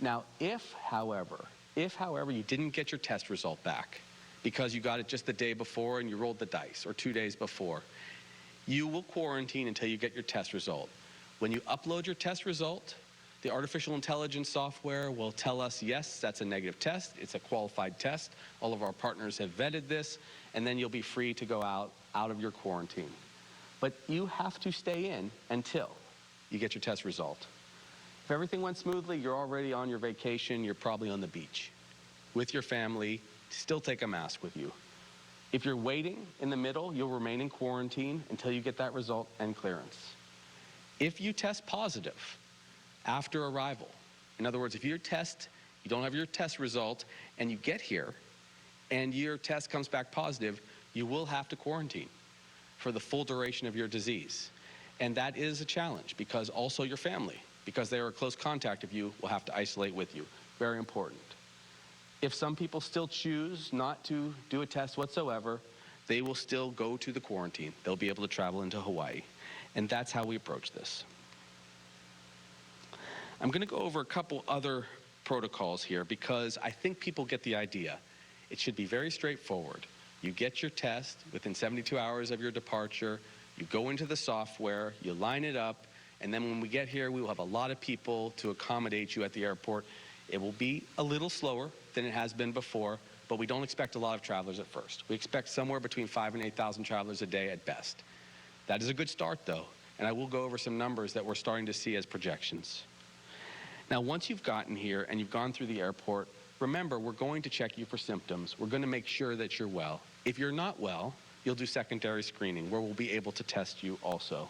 Now, if, however, you didn't get your test result back because you got it just the day before and you rolled the dice, or 2 days before, you will quarantine until you get your test result. When you upload your test result, the artificial intelligence software will tell us, yes, that's a negative test, it's a qualified test, all of our partners have vetted this, and then you'll be free to go out of your quarantine. But you have to stay in until you get your test result. If everything went smoothly, you're already on your vacation, you're probably on the beach with your family, still take a mask with you. If you're waiting in the middle, you'll remain in quarantine until you get that result and clearance. If you test positive after arrival, in other words, if you don't have your test result and you get here and your test comes back positive, you will have to quarantine for the full duration of your disease. And that is a challenge because also your family, because they are a close contact of you, will have to isolate with you. Very important. If some people still choose not to do a test whatsoever, they will still go to the quarantine. They'll be able to travel into Hawaii. And that's how we approach this. I'm going to go over a couple other protocols here because I think people get the idea. It should be very straightforward. You get your test within 72 hours of your departure, you go into the software, you line it up, and then when we get here, we will have a lot of people to accommodate you at the airport. It will be a little slower than it has been before, but we don't expect a lot of travelers at first. We expect somewhere between 5,000 and 8,000 travelers a day at best. That is a good start, though, and I will go over some numbers that we're starting to see as projections. Now, once you've gotten here and you've gone through the airport, remember, we're going to check you for symptoms. We're going to make sure that you're well. If you're not well, you'll do secondary screening, where we'll be able to test you also.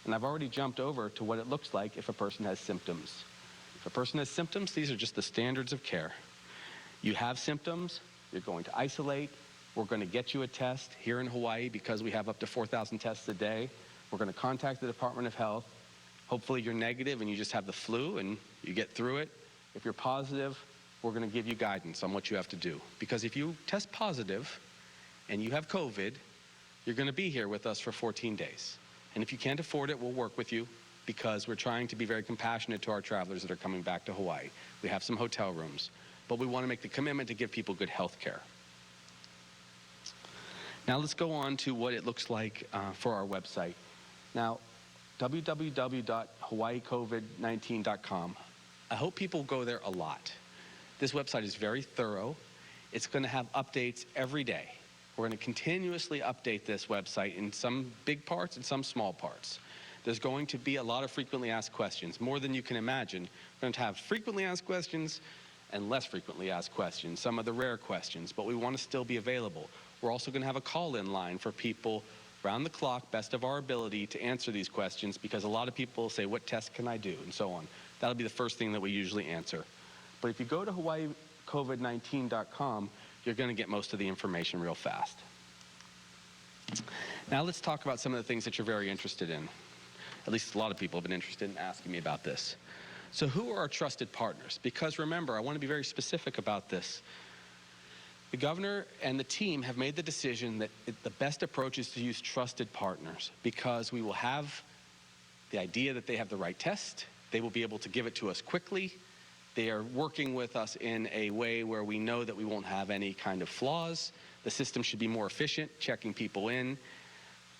And I've already jumped over to what it looks like if a person has symptoms. If a person has symptoms, these are just the standards of care. You have symptoms, you're going to isolate, we're going to get you a test here in Hawaii because we have up to 4,000 tests a day. We're going to contact the Department of Health. Hopefully you're negative and you just have the flu and you get through it. If you're positive, we're going to give you guidance on what you have to do. Because if you test positive and you have COVID, you're going to be here with us for 14 days. And if you can't afford it, we'll work with you because we're trying to be very compassionate to our travelers that are coming back to Hawaii. We have some hotel rooms, but we want to make the commitment to give people good health care. Now let's go on to what it looks like for our website. Now, www.hawaiicovid19.com. I hope people go there a lot. This website is very thorough. It's going to have updates every day. We're going to continuously update this website in some big parts and some small parts. There's going to be a lot of frequently asked questions, more than you can imagine. We're going to have frequently asked questions and less frequently asked questions, some of the rare questions, but we want to still be available. We're also going to have a call-in line for people round the clock, best of our ability to answer these questions, because a lot of people say, what test can I do, and so on. That'll be the first thing that we usually answer. But if you go to hawaiicovid19.com, you're going to get most of the information real fast. Now let's talk about some of the things that you're very interested in. At least a lot of people have been interested in asking me about this. So who are our trusted partners? Because remember, I want to be very specific about this. The governor and the team have made the decision that the best approach is to use trusted partners, because we will have the idea that they have the right test. They will be able to give it to us quickly. They are working with us in a way where we know that we won't have any kind of flaws. The system should be more efficient, checking people in,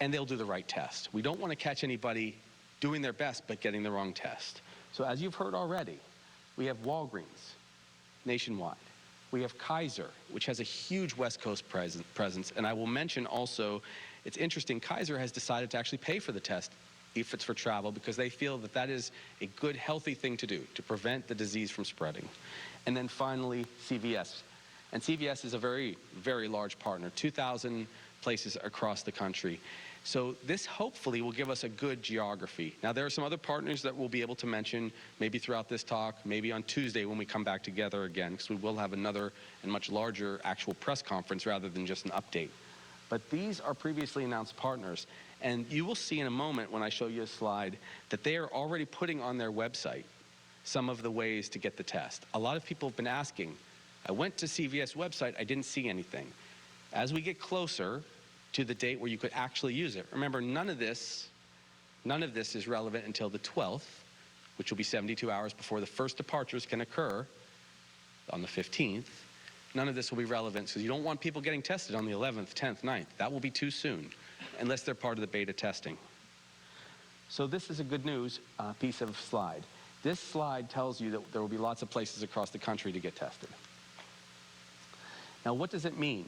and they'll do the right test. We don't want to catch anybody doing their best but getting the wrong test. So as you've heard already, we have Walgreens nationwide. We have Kaiser, which has a huge West Coast presence. And I will mention also, it's interesting, Kaiser has decided to actually pay for the test if it's for travel, because they feel that that is a good, healthy thing to do to prevent the disease from spreading. And then finally, CVS. And CVS is a very, very large partner, 2,000 places across the country. So this hopefully will give us a good geography. Now, there are some other partners that we'll be able to mention maybe throughout this talk, maybe on Tuesday when we come back together again, because we will have another and much larger actual press conference rather than just an update. But these are previously announced partners, and you will see in a moment when I show you a slide that they are already putting on their website some of the ways to get the test. A lot of people have been asking, I went to CVS website, I didn't see anything. As we get closer to the date where you could actually use it. Remember, none of this is relevant until the 12th, which will be 72 hours before the first departures can occur on the 15th. None of this will be relevant, so you don't want people getting tested on the 11th, 10th, 9th. That will be too soon, unless they're part of the beta testing. So this is a good news piece of slide. This slide tells you that there will be lots of places across the country to get tested. Now, what does it mean?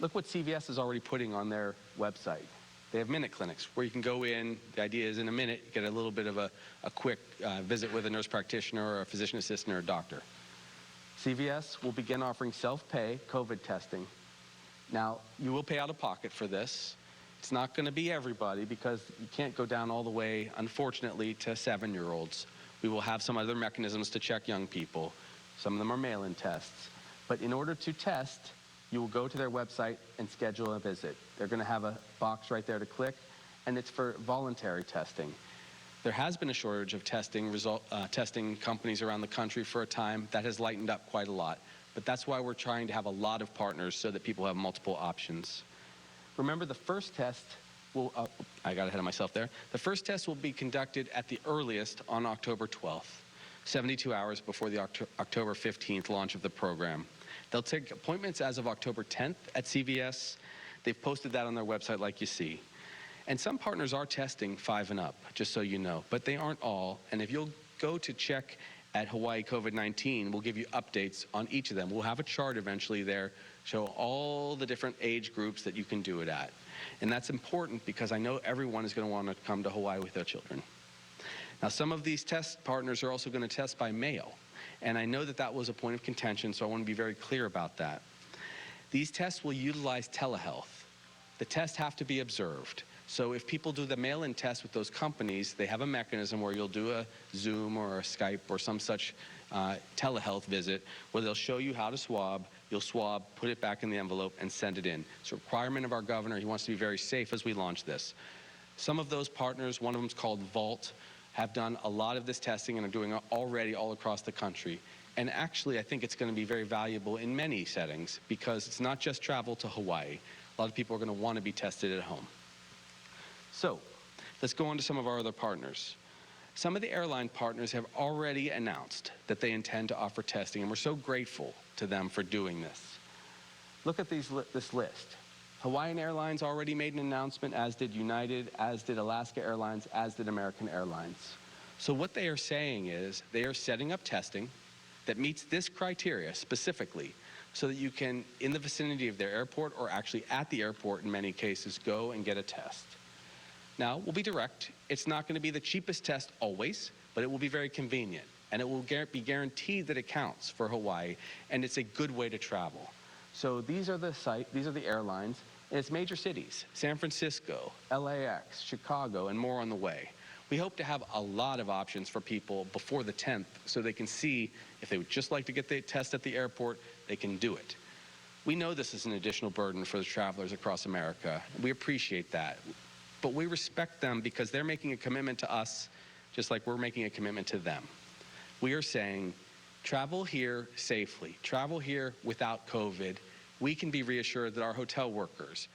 Look what CVS is already putting on their website. They have minute clinics where you can go in. The idea is in a minute, you get a little bit of a quick visit with a nurse practitioner or a physician assistant or a doctor. CVS will begin offering self-pay COVID testing. Now, you will pay out of pocket for this. It's not going to be everybody, because you can't go down all the way, unfortunately, to 7-year-olds. We will have some other mechanisms to check young people. Some of them are mail-in tests. But in order to test, you will go to their website and schedule a visit. They're going to have a box right there to click, and it's for voluntary testing. There has been a shortage of testing companies around the country for a time. That has lightened up quite a lot. But that's why we're trying to have a lot of partners so that people have multiple options. Remember, the first test will, I got ahead of myself there. The first test will be conducted at the earliest on October 12th, 72 hours before the October 15th launch of the program. They'll take appointments as of October 10th at CVS. They've posted that on their website like you see. And some partners are testing 5 and up, just so you know, but they aren't all. And if you'll go to check at Hawaii COVID-19, we'll give you updates on each of them. We'll have a chart eventually there, show all the different age groups that you can do it at. And that's important because I know everyone is going to want to come to Hawaii with their children. Now, some of these test partners are also going to test by mail. And I know that that was a point of contention, so I want to be very clear about that. These tests will utilize telehealth. The tests have to be observed. So if people do the mail-in test with those companies, they have a mechanism where you'll do a Zoom or a Skype or some such telehealth visit where they'll show you how to swab. You'll swab, put it back in the envelope, and send it in. It's a requirement of our governor. He wants to be very safe as we launch this. Some of those partners, one of them is called Vault, have done a lot of this testing and are doing it already all across the country. And actually, I think it's going to be very valuable in many settings because it's not just travel to Hawaii. A lot of people are going to want to be tested at home. So let's go on to some of our other partners. Some of the airline partners have already announced that they intend to offer testing, and we're so grateful to them for doing this. Look at this list. Hawaiian Airlines already made an announcement, as did United, as did Alaska Airlines, as did American Airlines. So what they are saying is they are setting up testing that meets this criteria specifically so that you can, in the vicinity of their airport or actually at the airport in many cases, go and get a test. Now, we'll be direct. It's not going to be the cheapest test always, but it will be very convenient. And it will be guaranteed that it counts for Hawaii, and it's a good way to travel. So these are the airlines, in its major cities, San Francisco, LAX, Chicago, and more on the way. We hope to have a lot of options for people before the 10th so they can see if they would just like to get the test at the airport, they can do it. We know this is an additional burden for the travelers across America. We appreciate that. But we respect them because they're making a commitment to us just like we're making a commitment to them. We are saying, travel here safely, travel here without COVID. We can be reassured that our hotel workers,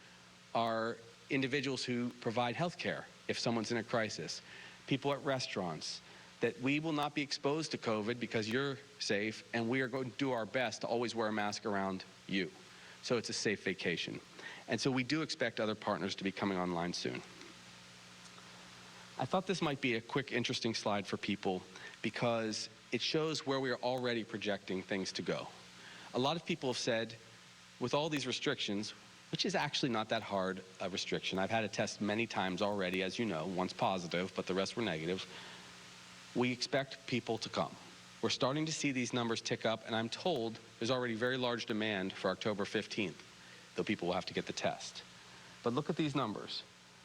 our individuals who provide health care if someone's in a crisis, people at restaurants, that we will not be exposed to COVID because you're safe, and we are going to do our best to always wear a mask around you. So it's a safe vacation. And so we do expect other partners to be coming online soon. I thought this might be a quick, interesting slide for people because it shows where we are already projecting things to go. A lot of people have said, with all these restrictions, which is actually not that hard a restriction. I've had a test many times already, as you know, once positive, but the rest were negative. We expect people to come. We're starting to see these numbers tick up, and I'm told there's already very large demand for October 15th, though people will have to get the test. But look at these numbers.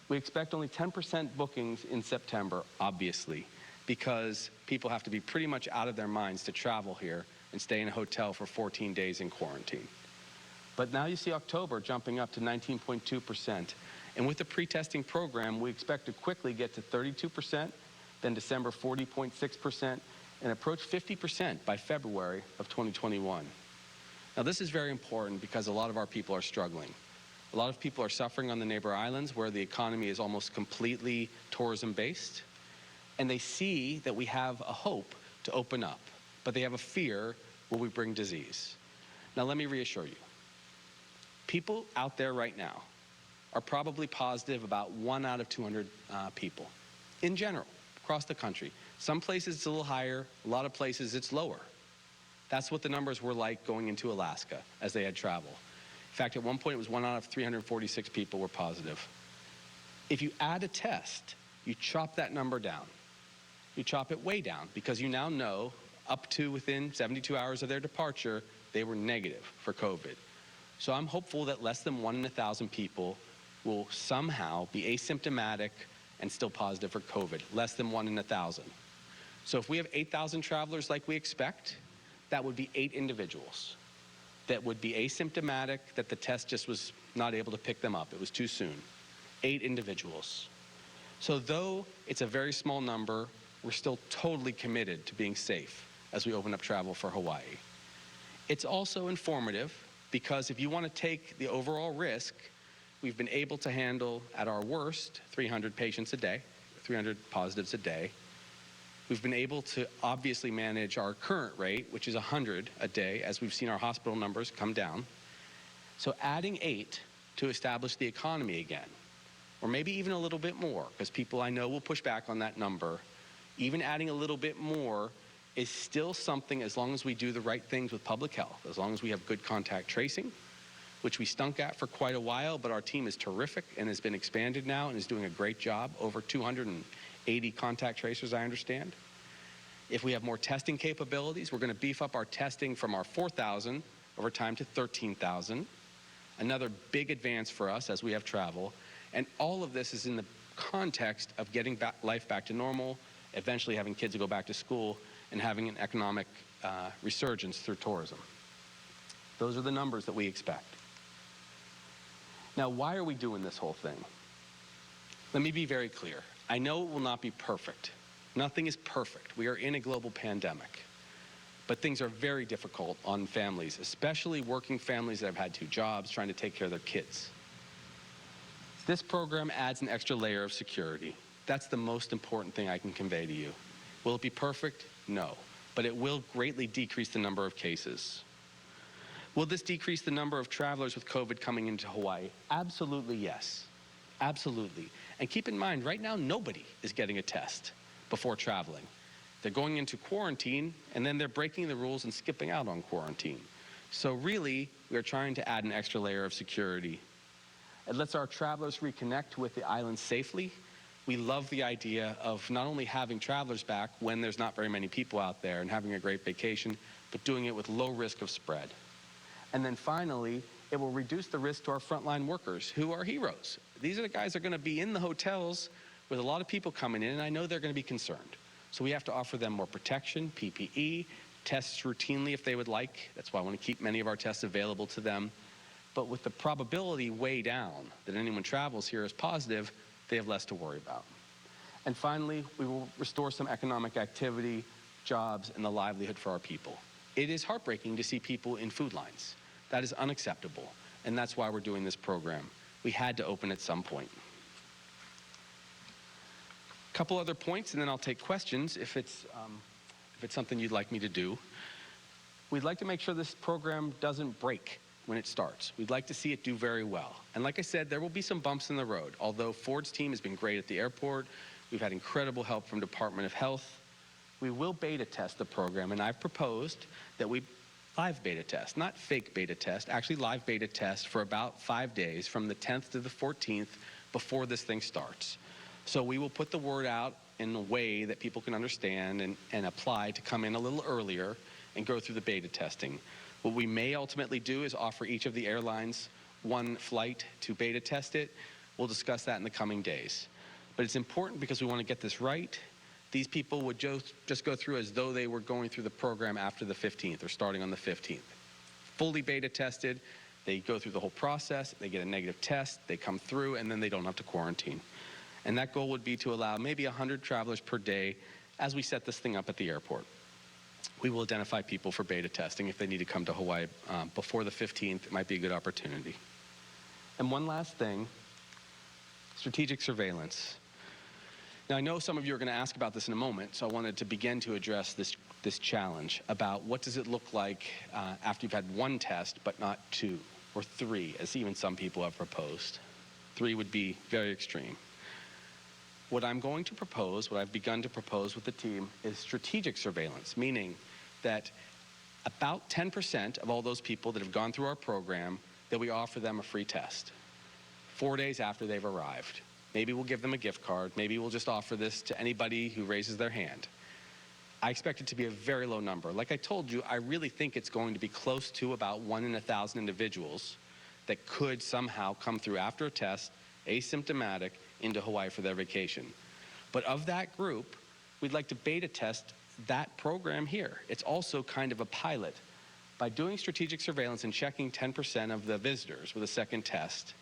We expect only 10% bookings in September, obviously, because people have to be pretty much out of their minds to travel here and stay in a hotel for 14 days in quarantine. But now you see October jumping up to 19.2%. And with the pre-testing program, we expect to quickly get to 32%, then December 40.6%, and approach 50% by February of 2021. Now this is very important because a lot of our people are struggling. A lot of people are suffering on the neighbor islands where the economy is almost completely tourism-based. And they see that we have a hope to open up, but they have a fear, will we bring disease? Now let me reassure you. People out there right now are probably positive about 1 out of 200 people in general, across the country. Some places it's a little higher, a lot of places it's lower. That's what the numbers were like going into Alaska as they had travel. In fact, at one point it was 1 out of 346 people were positive. If you add a test, you chop that number down. You chop it way down because you now know up to within 72 hours of their departure, they were negative for COVID. So I'm hopeful that less than 1 in 1,000 people will somehow be asymptomatic and still positive for COVID, less than 1 in 1,000. So if we have 8,000 travelers like we expect, that would be 8 individuals that would be asymptomatic, that the test just was not able to pick them up. It was too soon. 8 individuals. So though it's a very small number, we're still totally committed to being safe as we open up travel for Hawaii. It's also informative because if you want to take the overall risk, we've been able to handle, at our worst, 300 patients a day, 300 positives a day. We've been able to obviously manage our current rate, which is 100 a day, as we've seen our hospital numbers come down. So adding 8 to establish the economy again, or maybe even a little bit more, because people I know will push back on that number, even adding a little bit more is still something as long as we do the right things with public health, as long as we have good contact tracing, which we stunk at for quite a while, but our team is terrific and has been expanded now and is doing a great job. Over 280 contact tracers, I understand. If we have more testing capabilities, we're going to beef up our testing from our 4,000 over time to 13,000. Another big advance for us as we have travel. And all of this is in the context of getting life back to normal, eventually having kids go back to school, and having an economic resurgence through tourism. Those are the numbers that we expect. Now, why are we doing this whole thing? Let me be very clear. I know it will not be perfect. Nothing is perfect. We are in a global pandemic. But things are very difficult on families, especially working families that have had 2 jobs trying to take care of their kids. This program adds an extra layer of security. That's the most important thing I can convey to you. Will it be perfect? No. But it will greatly decrease the number of cases. Will this decrease the number of travelers with COVID coming into Hawaii? Absolutely yes. Absolutely. And keep in mind, right now, nobody is getting a test before traveling. They're going into quarantine, and then they're breaking the rules and skipping out on quarantine. So really, we are trying to add an extra layer of security. It lets our travelers reconnect with the island safely. We love the idea of not only having travelers back when there's not very many people out there and having a great vacation, but doing it with low risk of spread. And then finally, It will reduce the risk to our frontline workers, who are heroes. These are the guys that are going to be in the hotels with a lot of people coming in, and I know they're going to be concerned. So we have to offer them more protection, PPE, tests routinely if they would like. That's why I want to keep many of our tests available to them. But with the probability way down that anyone travels here is positive, they have less to worry about. And finally, we will restore some economic activity, jobs, and the livelihood for our people. It is heartbreaking to see people in food lines. That is unacceptable, and that's why we're doing this program. We had to open at some point. A couple other points, and then I'll take questions if it's something you'd like me to do. We'd like to make sure this program doesn't break when it starts. We'd like to see it do very well. And like I said, there will be some bumps in the road. Although Ford's team has been great at the airport, we've had incredible help from Department of Health. We will beta test the program, and I've proposed that we live beta test, not fake beta test, actually live beta test for about 5 days from the 10th to the 14th before this thing starts. So we will put the word out in a way that people can understand and apply to come in a little earlier and go through the beta testing. What we may ultimately do is offer each of the airlines one flight to beta test it. We'll discuss that in the coming days. But it's important because we want to get this right. These people would just go through as though they were going through the program after the 15th or starting on the 15th. Fully beta tested, they go through the whole process, they get a negative test, they come through, and then they don't have to quarantine. And that goal would be to allow maybe 100 travelers per day as we set this thing up at the airport. We will identify people for beta testing if they need to come to Hawaii before the 15th. It might be a good opportunity. And one last thing, strategic surveillance. Now, I know some of you are going to ask about this in a moment, so I wanted to begin to address this challenge about what does it look like after you've had one test, but not 2 or 3, as even some people have proposed. 3 would be very extreme. What I'm going to propose, what I've begun to propose with the team, is strategic surveillance, meaning that about 10% of all those people that have gone through our program, that we offer them a free test 4 days after they've arrived. Maybe we'll give them a gift card. Maybe we'll just offer this to anybody who raises their hand. I expect it to be a very low number. Like I told you, I really think it's going to be close to about 1 in 1,000 individuals that could somehow come through after a test, asymptomatic, into Hawaii for their vacation. But of that group, we'd like to beta test that program here. It's also kind of a pilot. By doing strategic surveillance and checking 10% of the visitors with a second test,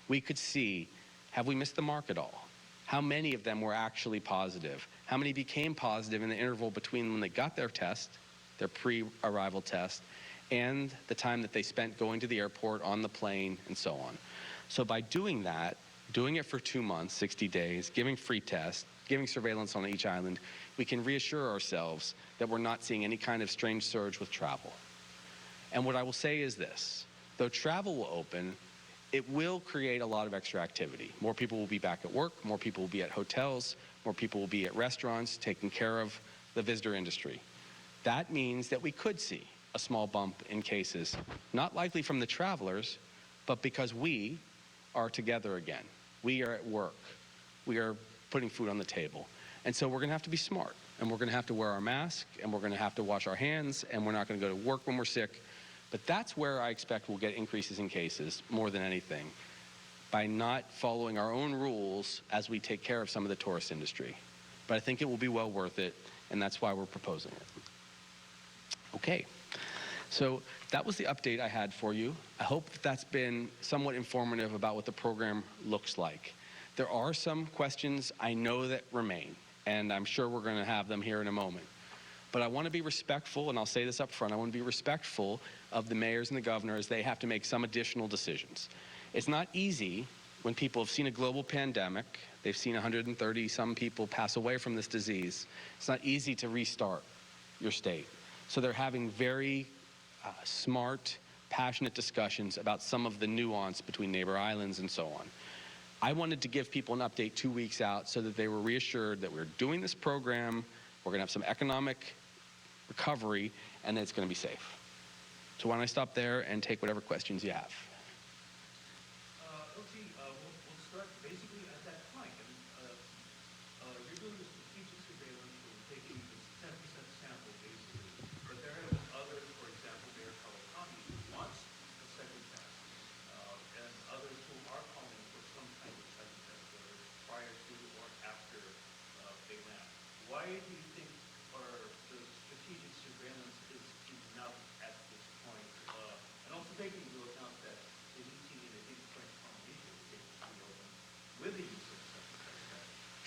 we could see, have we missed the mark at all? How many of them were actually positive? How many became positive in the interval between when they got their test, their pre-arrival test, and the time that they spent going to the airport, on the plane, and so on. So by doing that, doing it for 2 months, 60 days, giving free tests, giving surveillance on each island, we can reassure ourselves that we're not seeing any kind of strange surge with travel. And what I will say is this, though travel will open, it will create a lot of extra activity. More people will be back at work, more people will be at hotels, more people will be at restaurants taking care of the visitor industry. That means that we could see a small bump in cases, not likely from the travelers, but because we are together again. We are at work. We are putting food on the table. And so we're going to have to be smart, and we're going to have to wear our mask, and we're going to have to wash our hands, and we're not going to go to work when we're sick. But that's where I expect we'll get increases in cases more than anything, by not following our own rules as we take care of some of the tourist industry. But I think it will be well worth it, and that's why we're proposing it. Okay, so that was the update I had for you. I hope that's been somewhat informative about what the program looks like. There are some questions I know that remain, and I'm sure we're going to have them here in a moment. But I want to be respectful, and I'll say this up front, I want to be respectful of the mayors and the governors. They have to make some additional decisions. It's not easy when people have seen a global pandemic, they've seen 130 some people pass away from this disease. It's not easy to restart your state. So they're having very smart, passionate discussions about some of the nuance between neighbor islands and so on. I wanted to give people an update 2 weeks out so that they were reassured that we're doing this program, we're going to have some economic recovery, and that it's going to be safe. So why don't I stop there and take whatever questions you have. We'll start basically at that point. You're doing the strategic surveillance, we're taking this 10% sample basically, but there have been others, for example, Mayor Kawakami, who wants a second test.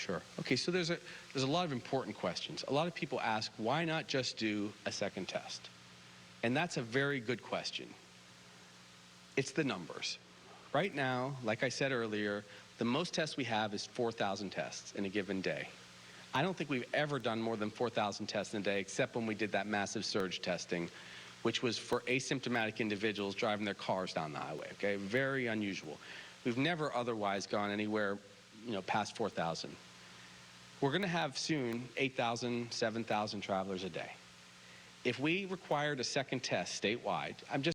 Sure. Okay, so there's a lot of important questions. A lot of people ask, why not just do a second test? And that's a very good question. It's the numbers. Right now, like I said earlier, the most tests we have is 4,000 tests in a given day. I don't think we've ever done more than 4,000 tests in a day, except when we did that massive surge testing, which was for asymptomatic individuals driving their cars down the highway, okay? Very unusual. We've never otherwise gone anywhere, past 4,000. We're gonna have soon 8,000, 7,000 travelers a day. If we required a second test statewide, I'm just